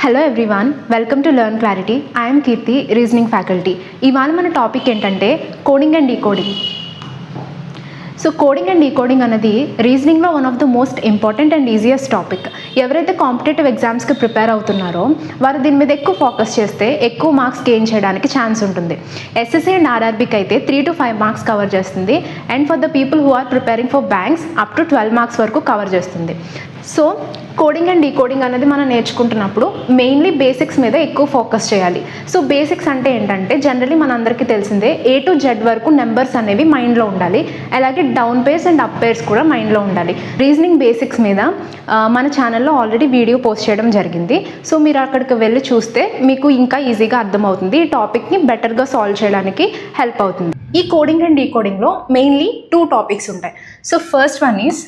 Hello everyone, welcome to learn clarity. I'm Keerthi, reasoning faculty. ఇవాళ మన topic ఏంటంటే coding and decoding. So coding and decoding అనేది రీజనింగ్లో one of the most important and easiest topic. ఎవరైతే competitive ఎగ్జామ్స్కి prepare అవుతున్నారో వారు దీని మీద ఎక్కువ ఫోకస్ చేస్తే ఎక్కువ మార్క్స్ గెయిన్ చేయడానికి ఛాన్స్ ఉంటుంది. ఎస్ఎస్సీ అండ్ ఆర్ఆర్బీకి అయితే 3 to 5 మార్క్స్ కవర్ చేస్తుంది. And for the people who are preparing for banks up to 12 marks వరకు కవర్ చేస్తుంది. సో కోడింగ్ అండ్ డీకోడింగ్ అనేది మనం నేర్చుకుంటున్నప్పుడు మెయిన్లీ బేసిక్స్ మీద ఎక్కువ ఫోకస్ చేయాలి. సో బేసిక్స్ అంటే ఏంటంటే జనరలీ మనందరికీ తెలిసిందే A to Z వరకు నెంబర్స్ అనేవి మైండ్లో ఉండాలి. అలాగే down pairs and up pairs కూడా మైండ్లో ఉండాలి. రీజనింగ్ బేసిక్స్ మీద మన ఛానల్లో ఆల్రెడీ వీడియో పోస్ట్ చేయడం జరిగింది. సో మీరు అక్కడికి వెళ్ళి చూస్తే మీకు ఇంకా ఈజీగా అర్థమవుతుంది. ఈ టాపిక్ని బెటర్గా సాల్వ్ చేయడానికి హెల్ప్ అవుతుంది. ఈ కోడింగ్ అండ్ డీకోడింగ్లో మెయిన్లీ 2 టాపిక్స్ ఉంటాయి. So first one is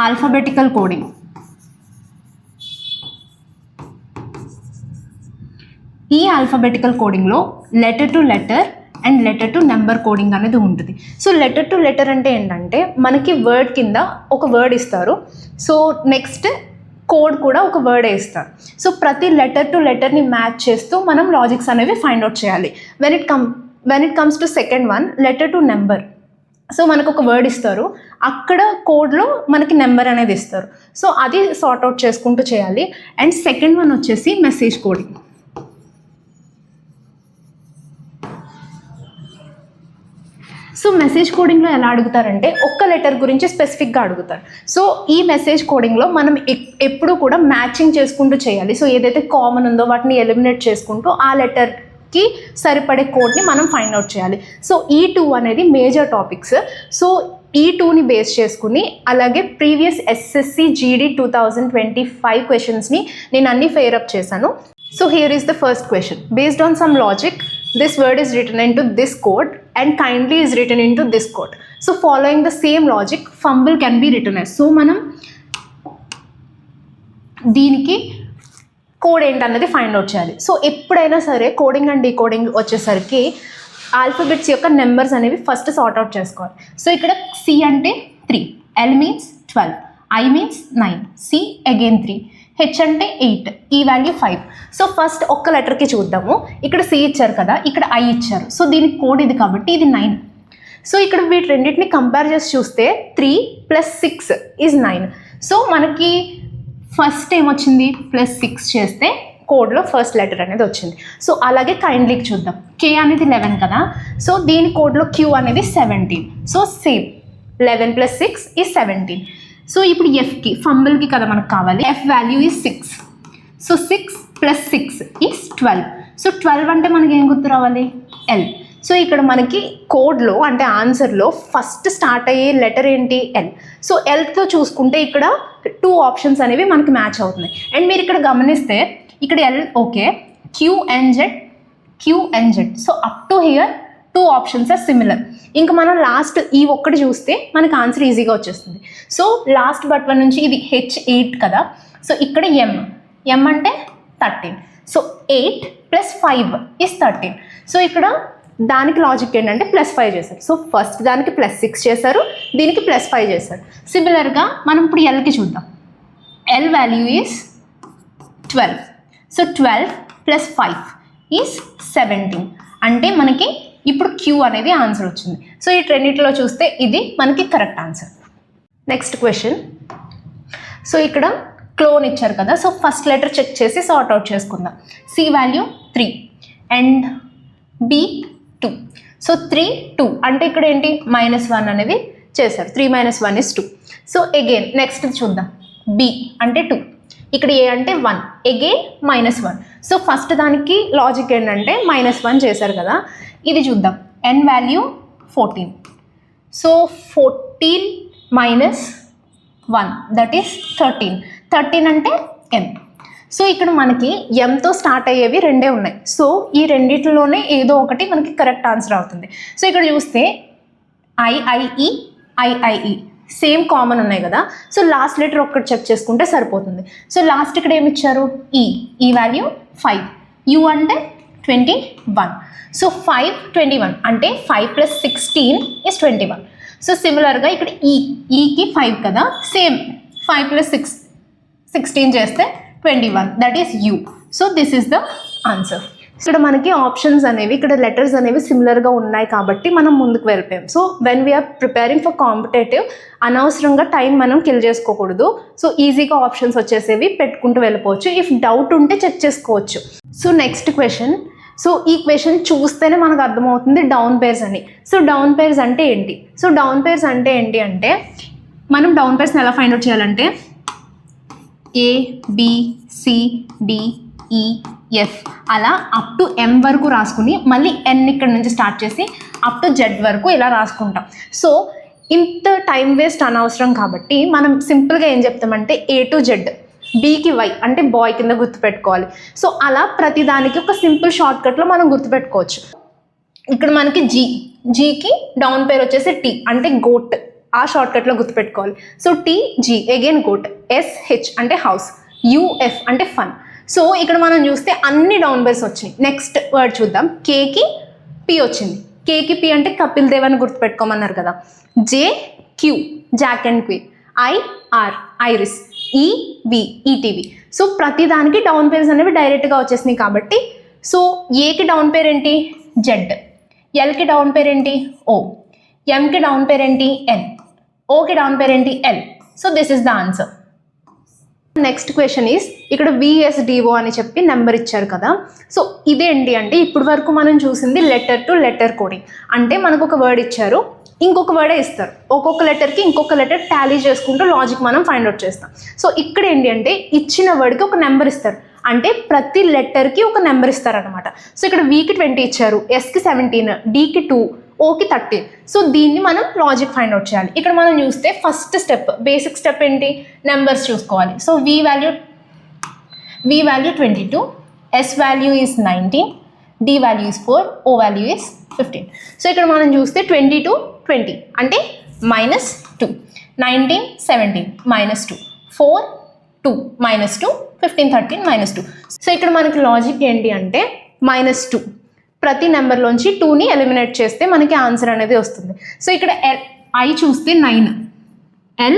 alphabetical coding. ఈ ఆల్ఫాబెటికల్ కోడింగ్లో letter to letter and letter to number coding అనేది ఉంటుంది. సో లెటర్ టు లెటర్ అంటే ఏంటంటే మనకి వర్డ్ కింద ఒక వర్డ్ ఇస్తారు. సో నెక్స్ట్ కోడ్ కూడా ఒక వర్డ్ ఇస్తారు. సో ప్రతి లెటర్ టు లెటర్ని మ్యాచ్ చేస్తూ మనం లాజిక్స్ అనేవి ఫైండ్ అవుట్ చేయాలి. When it comes to second one, letter to number. So మనకు ఒక వర్డ్ ఇస్తారు, అక్కడ కోడ్లో మనకి నెంబర్ అనేది ఇస్తారు. సో అది సార్ట్ అవుట్ చేసుకుంటూ చేయాలి. అండ్ సెకండ్ వన్ వచ్చేసి మెసేజ్ కోడింగ్. సో మెసేజ్ కోడింగ్లో ఎలా అడుగుతారంటే ఒక్క లెటర్ గురించి స్పెసిఫిక్గా అడుగుతారు. సో ఈ మెసేజ్ కోడింగ్లో మనం ఎప్పుడూ కూడా మ్యాచింగ్ చేసుకుంటూ చేయాలి. సో ఏదైతే కామన్ ఉందో వాటిని ఎలిమినేట్ చేసుకుంటూ ఆ లెటర్కి సరిపడే కోడ్ని మనం ఫైండ్ అవుట్ చేయాలి. సో ఈ 2 అనేది మేజర్ టాపిక్స్. సో ఈ 2ని బేస్ చేసుకుని అలాగే ప్రీవియస్ ఎస్ఎస్సి జీడీ 2025 క్వశ్చన్స్ని నేను అన్ని ఫెయిర్ అప్ చేశాను. So here is the first question. Based on some logic, this word is written into this code and kindly is written into this code. So following the same logic, fumble can be written as. So మనం దీనికి code ఏంటన్నది find out చేయాలి. So ఎప్పుడైనా సరే coding and decoding వచ్చేసరికి alphabets యొక్క numbers అనేవి first sort out చేసుకోవాలి. సో ఇక్కడ C అంటే 3, L means 12, I means 9, C again 3, H అంటే 8, ఈ వాల్యూ 5. సో ఫస్ట్ ఒక్క లెటర్కి చూద్దాము. ఇక్కడ C ఇచ్చారు కదా, ఇక్కడ I ఇచ్చారు. సో దీనికి కోడ్ ఇది కాబట్టి ఇది 9. సో ఇక్కడ వీటి రెండింటిని కంపేర్ చేసి చూస్తే 3 + 6 ఈజ్ 9. సో మనకి ఫస్ట్ ఏమొచ్చింది +6 చేస్తే కోడ్లో ఫస్ట్ లెటర్ అనేది వచ్చింది. సో అలాగే కైండ్లీకి చూద్దాం. K అనేది 11 కదా, సో దీని కోడ్లో Q అనేది 17. So same 11 + 6 is 17. సో ఇప్పుడు Fకి ఫంబుల్కి కదా మనకు కావాలి. F value is 6. So 6 + 6 is 12. So 12 అంటే మనకి ఏం గుర్తు రావాలి? L. సో ఇక్కడ మనకి కోడ్లో అంటే ఆన్సర్లో ఫస్ట్ స్టార్ట్ అయ్యే లెటర్ ఏంటి? L. సో Lతో చూసుకుంటే ఇక్కడ 2 ఆప్షన్స్ అనేవి మనకి మ్యాచ్ అవుతున్నాయి. అండ్ మీరు ఇక్కడ గమనిస్తే ఇక్కడ L okay, Q and Z. So up to here 2 options are similar. ఇంకా మనం లాస్ట్ ఈ ఒక్కటి చూస్తే మనకి ఆన్సర్ ఈజీగా వచ్చేస్తుంది. సో లాస్ట్ బట్ వన్ నుంచి ఇది H8 కదా, సో ఇక్కడ M అంటే 13. So 8 + 5 is 13. సో ఇక్కడ దానికి లాజిక్ ఏంటంటే +5 చేశారు. సో ఫస్ట్ దానికి +6 చేశారు, దీనికి +5 చేశారు. సిమిలర్గా మనం ఇప్పుడు Lకి చూద్దాం. L value is 12. So 12 + 5 is 17. అంటే మనకి ఇప్పుడు Q అనేది ఆన్సర్ వచ్చింది. సో ఈ రెండిట్లో చూస్తే ఇది మనకి correct answer. Next question. So ఇక్కడ క్లోన్ ఇచ్చారు కదా, సో ఫస్ట్ లెటర్ చెక్ చేసి సార్ట్ అవుట్ చేసుకుందాం. C value 3 and B 2. So 3 2 అంటే ఇక్కడ ఏంటి -1 అనేది చేశారు. 3 - 1 is 2. సో అగైన్ నెక్స్ట్ చూద్దాం. B అంటే 2, ఇక్కడ A అంటే 1, అగైన్ -1. సో ఫస్ట్ దానికి లాజిక్ ఏంటంటే -1 చేశారు కదా. ఇది చూద్దాం. N value 14. So 14 - 1 that is 13. 13 అంటే M. సో ఇక్కడ మనకి Mతో స్టార్ట్ అయ్యేవి రెండే ఉన్నాయి. సో ఈ రెండిట్లోనే ఏదో ఒకటి మనకి కరెక్ట్ ఆన్సర్ అవుతుంది. సో ఇక్కడ చూస్తే IIE సేమ్ కామన్ ఉన్నాయి కదా. సో లాస్ట్ లెటర్ ఒక్కటి చెక్ చేసుకుంటే సరిపోతుంది. సో లాస్ట్ ఇక్కడ ఏమి ఇచ్చారు? ఈ వాల్యూ 5, U అంటే 21. సో 5 21 అంటే 5 + 16 ఈజ్ 21. సో సిమిలర్గా ఇక్కడ ఈకి 5 కదా, సేమ్ 5 + 6 16 చేస్తే 21, that is you. So this is the answer. ఇక్కడ మనకి ఆప్షన్స్ అనేవి, ఇక్కడ లెటర్స్ అనేవి సిమిలర్గా ఉన్నాయి కాబట్టి మనం ముందుకు వెళ్ళిపోయాం. So when we are preparing for competitive అనవసరంగా టైం మనం కిల్ చేసుకోకూడదు. సో ఈజీగా ఆప్షన్స్ వచ్చేసేవి పెట్టుకుంటూ వెళ్ళిపోవచ్చు. ఇఫ్ డౌట్ ఉంటే చెక్ చేసుకోవచ్చు. So next question. సో ఈ క్వశ్చన్ చూస్తేనే మనకు అర్థమవుతుంది డౌన్ పేర్స్ అని. సో డౌన్ పేర్స్ అంటే ఏంటి? సో డౌన్ పేర్స్ అంటే ఏంటి అంటే మనం డౌన్ పేర్స్ని ఎలా ఫైండ్ అవుట్ చేయాలంటే A, B, C, D, E, F అలా అప్ టు M వరకు రాసుకుని మళ్ళీ N ఇక్కడ నుంచి స్టార్ట్ చేసి అప్ టు Z వరకు ఇలా రాసుకుంటాం. సో ఇంత టైం వేస్ట్ అనవసరం కాబట్టి మనం సింపుల్గా ఏం చెప్తామంటే A to Z, Bకి Y అంటే బాయ్ కింద గుర్తుపెట్టుకోవాలి. సో అలా ప్రతిదానికి ఒక సింపుల్ షార్ట్కట్లో మనం గుర్తుపెట్టుకోవచ్చు. ఇక్కడ మనకి జీకి డౌన్ పేర్ వచ్చేసి T అంటే గోట్, ఆ షార్ట్కట్లో గుర్తుపెట్టుకోవాలి. So TG again goat, SH అంటే హౌస్, UF అంటే ఫన్. సో ఇక్కడ మనం చూస్తే అన్ని డౌన్ పేర్స్ వచ్చినాయి. నెక్స్ట్ వర్డ్ చూద్దాం. కేకి P వచ్చింది. కేకి P అంటే కపిల్ దేవ్ అని గుర్తుపెట్టుకోమన్నారు కదా. JQ Jack and queen, IR iris, EV ETV. So ప్రతిదానికి డౌన్ పేర్స్ అనేవి డైరెక్ట్గా వచ్చేసినాయి కాబట్టి సో ఏకి డౌన్ పేర్ ఏంటి? Z, ఎల్కి డౌన్ పేర్ ఏంటి? O, ఎంకి డౌన్ పేర్ ఏంటి? N, ఓకి డౌన్ పేర్ ఏంటి? L. So this is the answer. Next question is, ఇక్కడ VSDO అని చెప్పి నెంబర్ ఇచ్చారు కదా. సో ఇదేంటి అంటే ఇప్పటి వరకు మనం చూసింది లెటర్ టు లెటర్ కోడింగ్. అంటే మనకు ఒక వర్డ్ ఇచ్చారు, ఇంకొక వర్డే ఇస్తారు. ఒక్కొక్క లెటర్కి ఇంకొక లెటర్ టాలీ చేసుకుంటూ లాజిక్ మనం ఫైండ్ అవుట్ చేస్తాం. సో ఇక్కడ ఏంటి అంటే ఇచ్చిన వర్డ్కి ఒక నెంబర్ ఇస్తారు. అంటే ప్రతి లెటర్కి ఒక నెంబర్ ఇస్తారనమాట. సో ఇక్కడ Vకి 20 ఇచ్చారు, Sకి 17, Dకి 2, ఓకి 30. సో దీన్ని మనం లాజిక్ ఫైండ్ అవుట్ చేయాలి. ఇక్కడ మనం చూస్తే ఫస్ట్ స్టెప్, బేసిక్ స్టెప్ ఏంటి? నెంబర్స్ చూసుకోవాలి. So V value 22, S value is 19, D value is 4, O value is 15. So ఇక్కడ మనం చూస్తే 22 20 అంటే -2, 19 17 -2, 4 2 -2, 15 13 -2. సో ఇక్కడ మనకి లాజిక్ ఏంటి అంటే -2 ప్రతి నెంబర్లోంచి 2ని ఎలిమినేట్ చేస్తే మనకి ఆన్సర్ అనేది వస్తుంది. సో ఇక్కడ I చూస్తే 9, L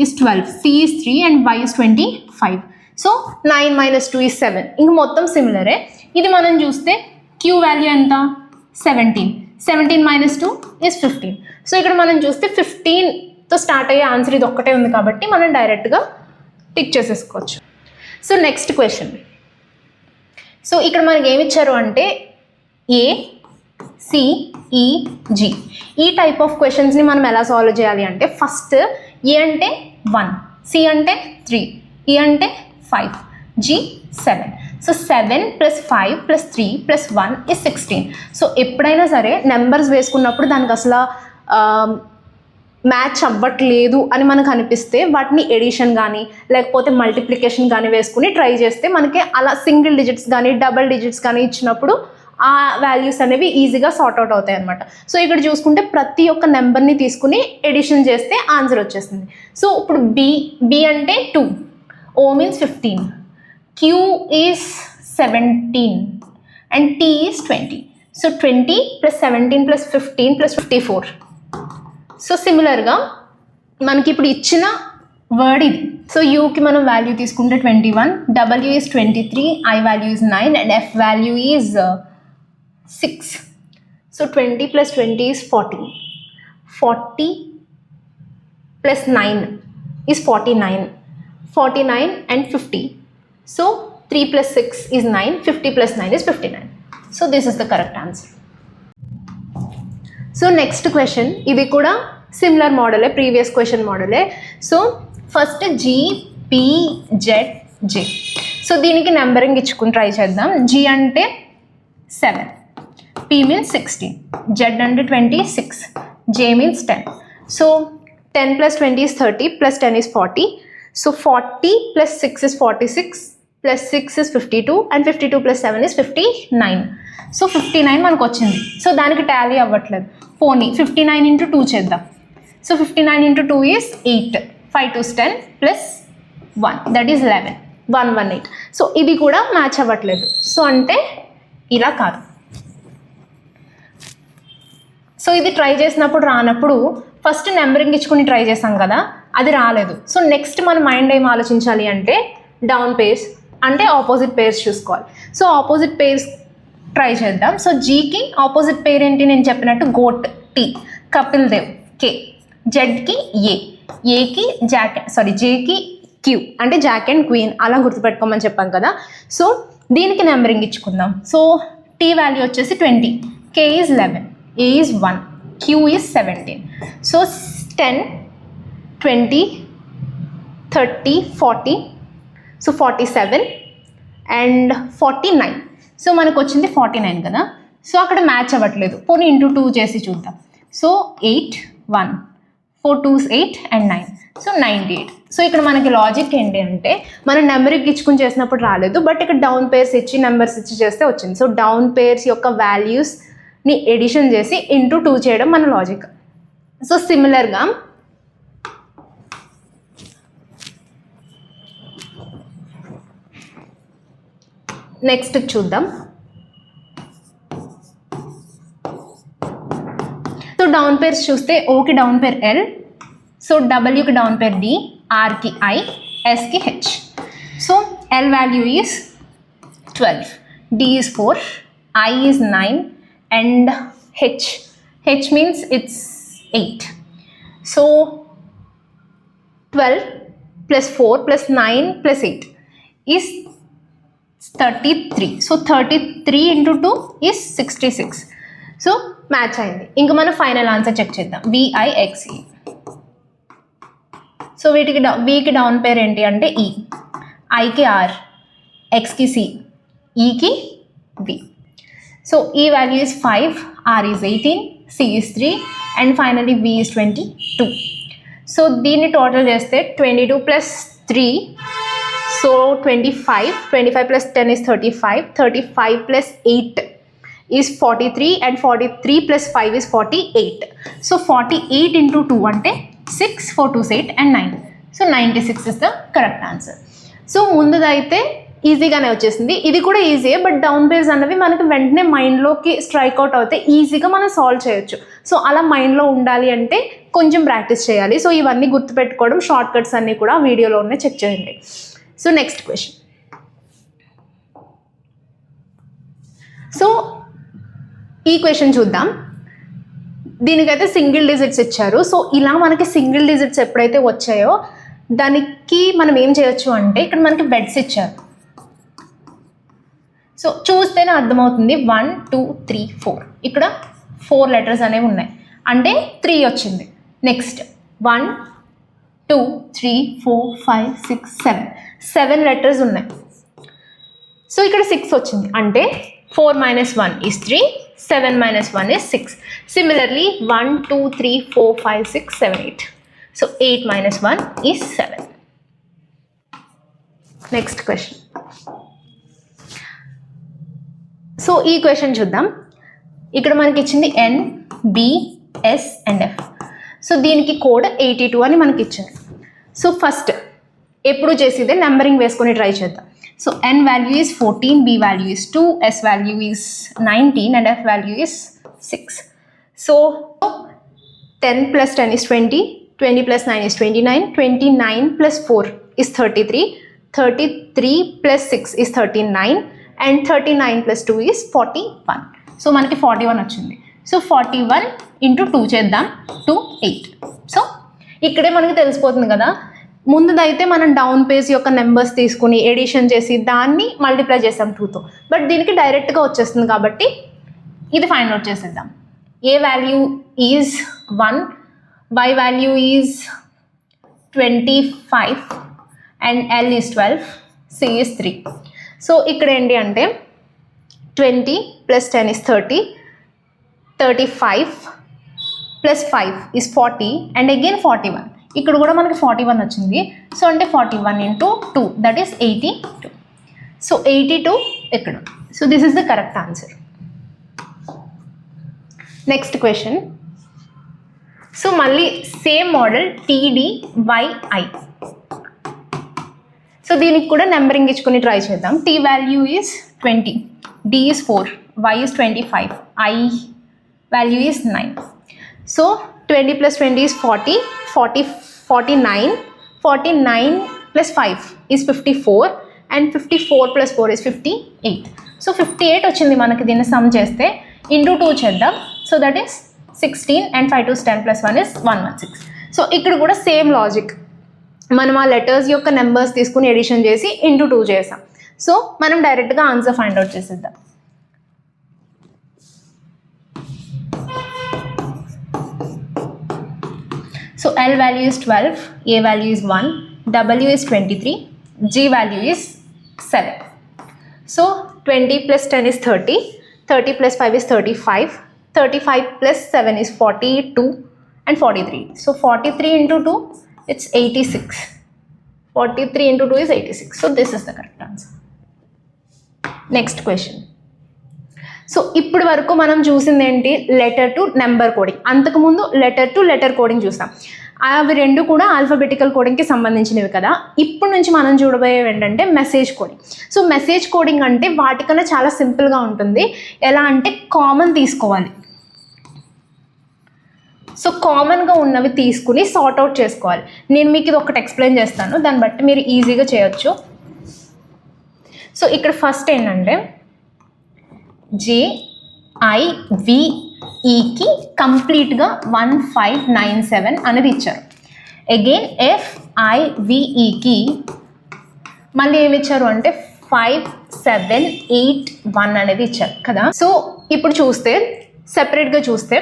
is 12, C is 3 and Y is 25. So 9 - 2 is 7. ఇంక మొత్తం సిమిలరే. ఇది మనం చూస్తే Q వాల్యూ ఎంత? 17, 17 - 2 is 15. సో ఇక్కడ మనం చూస్తే 15తో స్టార్ట్ అయ్యే ఆన్సర్ ఇది ఒక్కటే ఉంది కాబట్టి మనం డైరెక్ట్గా టిక్ చేసేసుకోవచ్చు. So next question. సో ఇక్కడ మనకి ఏమి ఇచ్చారు అంటే A, C, E, G. ఈ టైప్ ఆఫ్ క్వశ్చన్స్ని మనం ఎలా సాల్వ్ చేయాలి అంటే ఫస్ట్ A అంటే 1, C అంటే 3, E అంటే 5, G 7. So 7 + 5 + 3 + 1 is 16. సో ఎప్పుడైనా సరే నెంబర్స్ వేసుకున్నప్పుడు దానికి అసలు మ్యాచ్ అవ్వట్లేదు అని మనకు అనిపిస్తే వాటిని ఎడిషన్ కానీ లేకపోతే మల్టిప్లికేషన్ కానీ వేసుకుని ట్రై చేస్తే మనకి అలా సింగిల్ డిజిట్స్ కానీ డబుల్ డిజిట్స్ కానీ ఇచ్చినప్పుడు ఆ వాల్యూస్ అనేవి ఈజీగా సార్ట్ అవుట్ అవుతాయి అనమాట. సో ఇక్కడ చూసుకుంటే ప్రతి ఒక్క నెంబర్ని తీసుకుని ఎడిషన్ చేస్తే ఆన్సర్ వచ్చేస్తుంది. సో ఇప్పుడు B అంటే 2, O means 15, Q is 17 and T is 20. So 20 + 17 + 15 + 54. So సిమిలర్గా మనకి ఇప్పుడు ఇచ్చిన వర్డ్ ఇది. సో యూకి మనం వాల్యూ తీసుకుంటే 21, W is 23, I value is 9 and F value is 6. So 20 + 20 is 40, 40 + 9 is 49, 49 and 50. So 3 + 6 is 9, 50 + 9 is 59. So this is the correct answer. So next question, ఇది కూడా similar మోడలే, ప్రీవియస్ క్వశ్చన్ మోడలే. So first GPZJ. So దీనికి numbering ఇచ్చుకుని try చేద్దాం. G అంటే 7, P means 16, Z అంటే 26, J means 10. So 10 + 20 is 30 + 10 is 40. So 40 + 6 is 46 + 6 is 52 and 52 + 7 is 59. So 59 మనకు వచ్చింది. సో దానికి టాలీ అవ్వట్లేదు. పోనీ 59 × 2 చేద్దాం. So 59 × 2 is 8, 5 2 is 10 + 1 that is 11, 118. So ఇది కూడా మ్యాచ్ అవ్వట్లేదు. సో అంటే ఇలా కాదు. సో ఇది ట్రై చేసినప్పుడు రానప్పుడు ఫస్ట్ నెంబరింగ్ ఇచ్చుకుని ట్రై చేసాం కదా, అది రాలేదు. సో నెక్స్ట్ మన మైండ్ ఏం ఆలోచించాలి అంటే డౌన్ పేర్స్ అంటే ఆపోజిట్ పేర్స్ చూసుకోవాలి. సో ఆపోజిట్ పేర్స్ ట్రై చేద్దాం. సో జీకి ఆపోజిట్ పేర్ ఏంటి, నేను చెప్పినట్టు goat T, Kapil Dev K, జెడ్కి ఏకి జేకి క్యూ అంటే జాక్ అండ్ క్వీన్ అలా గుర్తుపెట్టుకోమని చెప్పాం కదా. సో దీనికి నెంబరింగ్ ఇచ్చుకుందాం. సో టీ వాల్యూ వచ్చేసి 20, K is 11, A is 1, Q is 17. So 10, 20, 30, 40, so 47 and 49. So మనకు వచ్చింది 49 కదా. సో అక్కడ మ్యాచ్ అవ్వట్లేదు, పోనీ ఇంటూ 2 చేసి చూద్దాం. So 8, 1, 4 2s 8 and 9, so 98. So ఇక్కడ మనకి లాజిక్ ఏంటి అంటే మనం నెంబర్కి ఇచ్చుకుని చేసినప్పుడు రాలేదు, బట్ ఇక్కడ డౌన్ పేర్స్ ఇచ్చి నెంబర్స్ ఇచ్చి చేస్తే వచ్చింది. సో డౌన్ పేర్స్ యొక్క వాల్యూస్ని ఎడిషన్ చేసి ఇంటూ 2 చేయడం మన లాజిక్. సో సిమిలర్గా నెక్స్ట్ చూద్దాం. సో డౌన్ పేర్స్ చూస్తే ఓకి డౌన్ పేర్ ఎల్, సో డబ్ల్యూకి డౌన్ పేర్ డి, ఆర్కి ఐ, ఎస్కి H. So L value is 12, D is 4, I is 9 and H means it's 8. So 12 + 4 + 9 + 8 is 33. So 33 × 2 is 66. So match అయింది. ఇంకా మనం final answer check చేద్దాం. విఐఎక్స్ఈ. So వీకి down పేర్ ఏంటి అంటే ఈ, ఐకి ఆర్, ఎక్స్కి సి, ఈకి బి. సో ఈ value is 5, R is 18, C is 3 and finally V is 22. So దీన్ని టోటల్ చేస్తే 22 + 3, so 25 + 10 is 35, 35 + 8 is 43 and 43 + 5 is 48. So 48 × 2 అంటే 6, 4 2s 8 and 9. So 96 is the correct answer. So ముందుదైతే ఈజీగానే వచ్చేసింది, ఇది కూడా ఈజీయే, బట్ డౌన్ పేర్స్ అన్నవి మనకి వెంటనే మైండ్లోకి స్ట్రైక్ అవుట్ అవుతాయి, ఈజీగా మనం సాల్వ్ చేయొచ్చు. సో అలా మైండ్లో ఉండాలి అంటే కొంచెం ప్రాక్టీస్ చేయాలి. సో ఇవన్నీ గుర్తుపెట్టుకోవడం, షార్ట్ కట్స్ అన్నీ కూడా వీడియోలోనే చెక్ చేయండి. So next question. సో ఈ క్వశ్చన్ చూద్దాం. దీనికైతే సింగిల్ డిజిట్స్ ఇచ్చారు. సో ఇలా మనకి సింగిల్ డిజిట్స్ ఎప్పుడైతే వచ్చాయో దానికి మనం ఏం చేయొచ్చు అంటే ఇక్కడ మనకి బెడ్స్ ఇచ్చారు. సో చూస్తేనే అర్థమవుతుంది 1 2 3 4, ఇక్కడ 4 లెటర్స్ అనేవి ఉన్నాయి అంటే 3 వచ్చింది. నెక్స్ట్ 1 2 3 4 5 6 7 లెటర్స్ ఉన్నాయి. సో ఇక్కడ 6 వచ్చింది అంటే 4 - 1 is 3, 7 - 1 is 6. Similarly 1 2 3 4 5 6 7 8. So 8 - 1 is 7. Next question. So ఈ క్వశ్చన్ చూద్దాం. ఇక్కడ మనకి ఇచ్చింది N, B, S and F. So దీనికి కోడ్ 82 అని మనకి ఇచ్చారు. సో ఫస్ట్ ఎప్పుడు చేసేదే నెంబరింగ్ వేసుకొని ట్రై చేద్దాం. So N value is 14, B value is 2, S value is 19 and F value is 6. So 10 + 10 is 20, 20 + 9 is 29, 29 + 4 is 33, 33 + 6 is 39 and 39 + 2 is 41. So మనకి 41 వచ్చింది. సో 41 × 2 చేద్దాం, 2 8. సో ఇక్కడే మనకి తెలిసిపోతుంది కదా, ముందుదైతే మనం డౌన్ పేజ్ యొక్క నెంబర్స్ తీసుకుని ఎడిషన్ చేసి దాన్ని మల్టిప్లై చేసాం 2తో, బట్ దీనికి డైరెక్ట్గా వచ్చేస్తుంది కాబట్టి ఇది ఫైండ్ అవుట్ చేసేద్దాం. A value is 1, y value is 25 and L is 12, C is 3. So ఇక్కడ ఏంటి అంటే 20 + 10 is 30, 35 + 5 is 40 and again 41. ఇక్కడ కూడా మనకి 41 వచ్చింది. సో అంటే 41 × 2 దట్ ఈస్ 82. సో 82 ఇక్కడ. So this is the correct answer. Next question. So మళ్ళీ సేమ్ మోడల్ TDYI. సో దీనికి కూడా నెంబరింగ్ ఇచ్చుకొని ట్రై చేద్దాం. T value is 20, D is 4, Y is 25, I value is 9. So 20 + 20 is 40, 45 49. 49 plus 5 is 54 and 54 plus 4 is 58. So 58 వచ్చింది మనకి దీన్ని some చేస్తే into 2 చేద్దాం. So that is 16 and 5 to 10 plus 1 is 116. So ఇక్కడ కూడా సేమ్ లాజిక్, మనం ఆ లెటర్స్ యొక్క నెంబర్స్ తీసుకుని ఎడిషన్ చేసి ఇంటూ 2 చేసాం. సో మనం డైరెక్ట్గా ఆన్సర్ ఫైండ్ అవుట్ చేసేద్దాం. So L value is 12, A value is 1, W is 23, G value is 7. So 20 plus 10 is 30, 30 plus 5 is 35, 35 plus 7 is 42 and 43. So 43 into 2, it's 86. 43 into 2 is 86. So this is the correct answer. Next question. So ఇప్పటి వరకు మనం చూసింది ఏంటి, letter to number coding. అంతకుముందు letter to letter coding చూసాం. అవి రెండు కూడా ఆల్ఫాబెటికల్ కోడింగ్కి సంబంధించినవి కదా. ఇప్పటి నుంచి మనం చూడబోయేవి ఏంటంటే message coding. So message coding అంటే వాటికన్నా చాలా సింపుల్గా ఉంటుంది. ఎలా అంటే కామన్ తీసుకోవాలి. సో కామన్గా ఉన్నవి తీసుకుని సార్ట్ అవుట్ చేసుకోవాలి. నేను మీకు ఇది ఒకటి ఎక్స్ప్లెయిన్ చేస్తాను, దాన్ని బట్టి మీరు ఈజీగా చేయొచ్చు. సో ఇక్కడ ఫస్ట్ ఏంటంటే JIVEకి కంప్లీట్గా 1597 అనేది ఇచ్చారు. అగైన్ FIVEకి మళ్ళీ ఏమి ఇచ్చారు అంటే 5781 అనేది ఇచ్చారు కదా. సో ఇప్పుడు చూస్తే సెపరేట్గా చూస్తే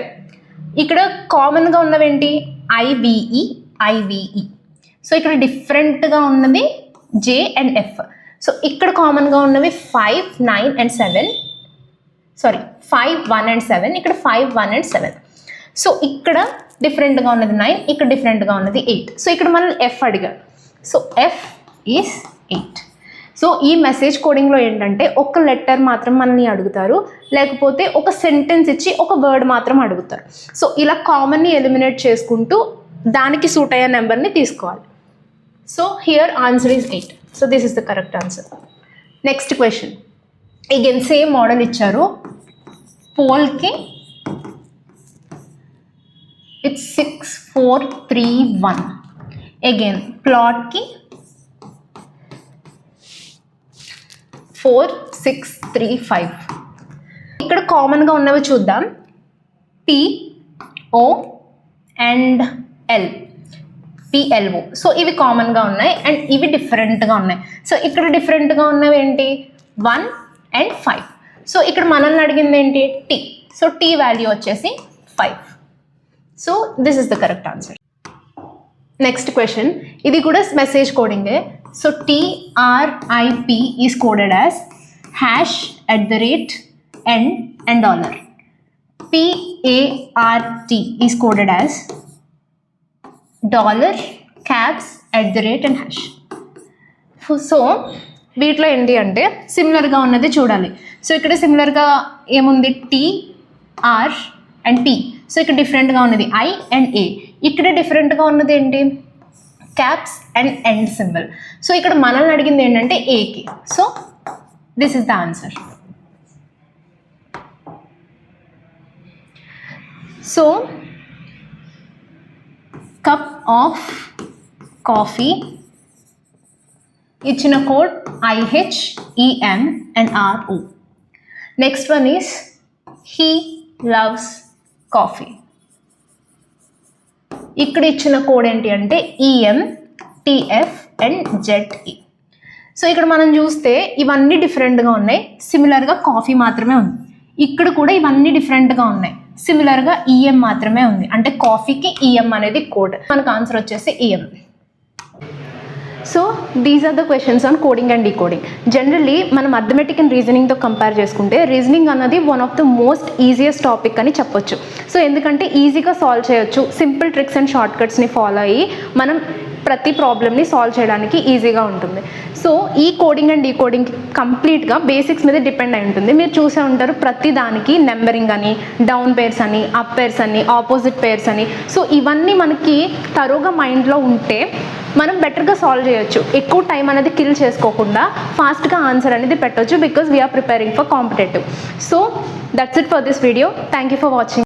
ఇక్కడ కామన్గా ఉన్నవేంటి IVE. సో ఇక్కడ డిఫరెంట్గా ఉన్నది J అండ్ F. సో ఇక్కడ కామన్గా ఉన్నవి 5, 9 and 7. 5, 1 and 7. ఇక్కడ 5, 1 and 7. సో ఇక్కడ డిఫరెంట్గా ఉన్నది 9, ఇక్కడ డిఫరెంట్గా ఉన్నది 8. సో ఇక్కడ మనం F అడిగారు. So F is 8. సో ఈ మెసేజ్ కోడింగ్లో ఏంటంటే ఒక లెటర్ మాత్రం మనల్ని అడుగుతారు, లేకపోతే ఒక సెంటెన్స్ ఇచ్చి ఒక వర్డ్ మాత్రం అడుగుతారు. సో ఇలా కామన్ని ఎలిమినేట్ చేసుకుంటూ దానికి సూట్ అయ్యే నెంబర్ని తీసుకోవాలి. So here answer is 8. So this is the correct answer. Next question. Again same model ఇచ్చారు. పోల్కి ఇట్స్ 6431. అగైన్ ప్లాట్కి 4635. ఇక్కడ కామన్గా ఉన్నవి చూద్దాం. PO and PLO. సో ఇవి కామన్గా ఉన్నాయి అండ్ ఇవి డిఫరెంట్గా ఉన్నాయి. సో ఇక్కడ డిఫరెంట్గా ఉన్నవి ఏంటి 1 and 5. సో ఇక్కడ మనల్ని అడిగింది ఏంటి T. సో T వాల్యూ వచ్చేసి 5. So this is the correct answer. Next question. ఇది కూడా మెసేజ్ కోడింగే. So TRIP is coded as #N and $. PART is coded as $, caps, and hash. So వీటిలో ఏంటి అంటే సిమిలర్గా ఉన్నది చూడాలి. సో ఇక్కడ సిమిలర్గా ఏముంది TR అండ్ P. సో ఇక్కడ డిఫరెంట్గా ఉన్నది I అండ్ A. ఇక్కడ డిఫరెంట్గా ఉన్నది ఏంటి caps and end symbol. So ఇక్కడ మనల్ని అడిగింది ఏంటంటే Aకి. So this is the answer. So cup of coffee ఇచ్చిన code IHEM and RO. Next one is he loves coffee. ఇక్కడ ఇచ్చిన కోడ్ ఏంటి అంటే EM, TF and ZE. So ఇక్కడ మనం చూస్తే ఇవన్నీ డిఫరెంట్గా ఉన్నాయి, సిమిలర్గా కాఫీ మాత్రమే ఉంది. ఇక్కడ కూడా ఇవన్నీ డిఫరెంట్గా ఉన్నాయి, సిమిలర్గా EM మాత్రమే ఉంది. అంటే కాఫీకి EM అనేది కోడ్. మనకు ఆన్సర్ వచ్చేసి EM. So these are the questions on coding and decoding. Generally మనం అర్థమెటిక్ అండ్ రీజనింగ్తో కంపేర్ చేసుకుంటే రీజనింగ్ అన్నది one of the most easiest topic అని చెప్పొచ్చు. సో ఎందుకంటే ఈజీగా సాల్వ్ చేయొచ్చు. సింపుల్ ట్రిక్స్ అండ్ షార్ట్ కట్స్ని ఫాలో అయ్యి మనం ప్రతి ప్రాబ్లమ్ని సాల్వ్ చేయడానికి ఈజీగా ఉంటుంది. సో ఈ కోడింగ్ అండ్ డీకోడింగ్ కంప్లీట్గా బేసిక్స్ మీద డిపెండ్ అయి ఉంటుంది. మీరు చూసే ఉంటారు ప్రతి దానికి నెంబరింగ్ అని, డౌన్ పేర్స్ అని, అప్ పేర్స్ అని, ఆపోజిట్ పేర్స్ అని. సో ఇవన్నీ మనకి తరోగా మైండ్లో ఉంటే మనం బెటర్గా సాల్వ్ చేయొచ్చు. ఎక్కువ టైం అనేది కిల్ చేసుకోకుండా ఫాస్ట్గా ఆన్సర్ అనేది పెట్టవచ్చు, because we are preparing for competitive. So that's it for this video. Thank you for watching.